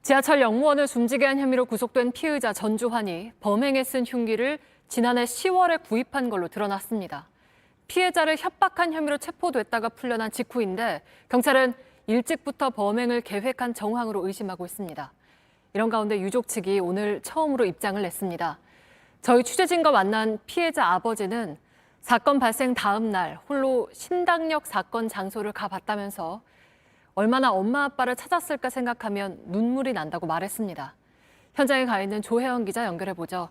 지하철 역무원을 숨지게 한 혐의로 구속된 피의자 전주환이 범행에 쓴 흉기를 지난해 10월에 구입한 걸로 드러났습니다. 피해자를 협박한 혐의로 체포됐다가 풀려난 직후인데 경찰은 일찍부터 범행을 계획한 정황으로 의심하고 있습니다. 이런 가운데 유족 측이 오늘 처음으로 입장을 냈습니다. 저희 취재진과 만난 피해자 아버지는 사건 발생 다음 날 홀로 신당역 사건 장소를 가봤다면서 얼마나 엄마 아빠를 찾았을까 생각하면 눈물이 난다고 말했습니다. 현장에 가 있는 조혜연 기자 연결해보죠.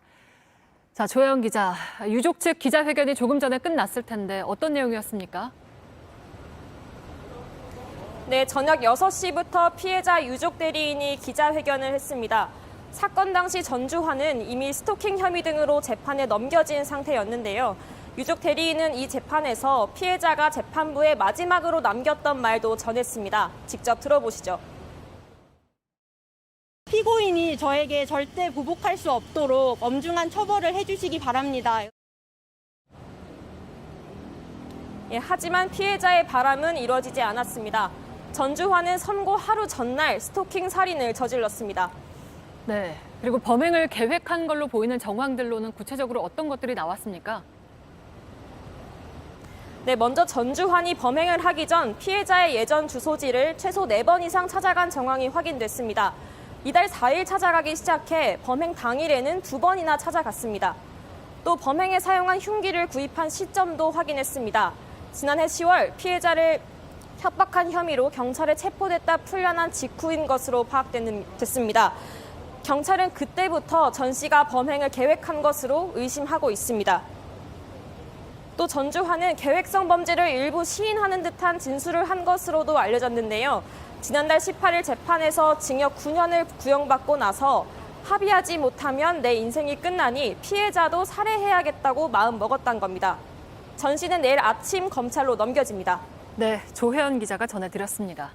자, 조혜연 기자, 유족 측 기자회견이 조금 전에 끝났을 텐데 어떤 내용이었습니까? 네, 저녁 6시부터 피해자 유족 대리인이 기자회견을 했습니다. 사건 당시 전주환은 이미 스토킹 혐의 등으로 재판에 넘겨진 상태였는데요. 유족 대리인은 이 재판에서 피해자가 재판부에 마지막으로 남겼던 말도 전했습니다. 직접 들어보시죠. 피고인이 저에게 절대 보복할 수 없도록 엄중한 처벌을 해주시기 바랍니다. 하지만 피해자의 바람은 이루어지지 않았습니다. 전주환은 선고 하루 전날 스토킹 살인을 저질렀습니다. 네, 그리고 범행을 계획한 걸로 보이는 정황들로는 구체적으로 어떤 것들이 나왔습니까? 네, 먼저 전주환이 범행을 하기 전 피해자의 예전 주소지를 최소 4번 이상 찾아간 정황이 확인됐습니다. 이달 4일 찾아가기 시작해 범행 당일에는 2번이나 찾아갔습니다. 또 범행에 사용한 흉기를 구입한 시점도 확인했습니다. 지난해 10월 피해자를 협박한 혐의로 경찰에 체포됐다 풀려난 직후인 것으로 파악됐습니다. 경찰은 그때부터 전 씨가 범행을 계획한 것으로 의심하고 있습니다. 또 전주환은 계획성 범죄를 일부 시인하는 듯한 진술을 한 것으로도 알려졌는데요. 지난달 18일 재판에서 징역 9년을 구형받고 나서 합의하지 못하면 내 인생이 끝나니 피해자도 살해해야겠다고 마음먹었단 겁니다. 전 씨는 내일 아침 검찰로 넘겨집니다. 네, 조혜연 기자가 전해드렸습니다.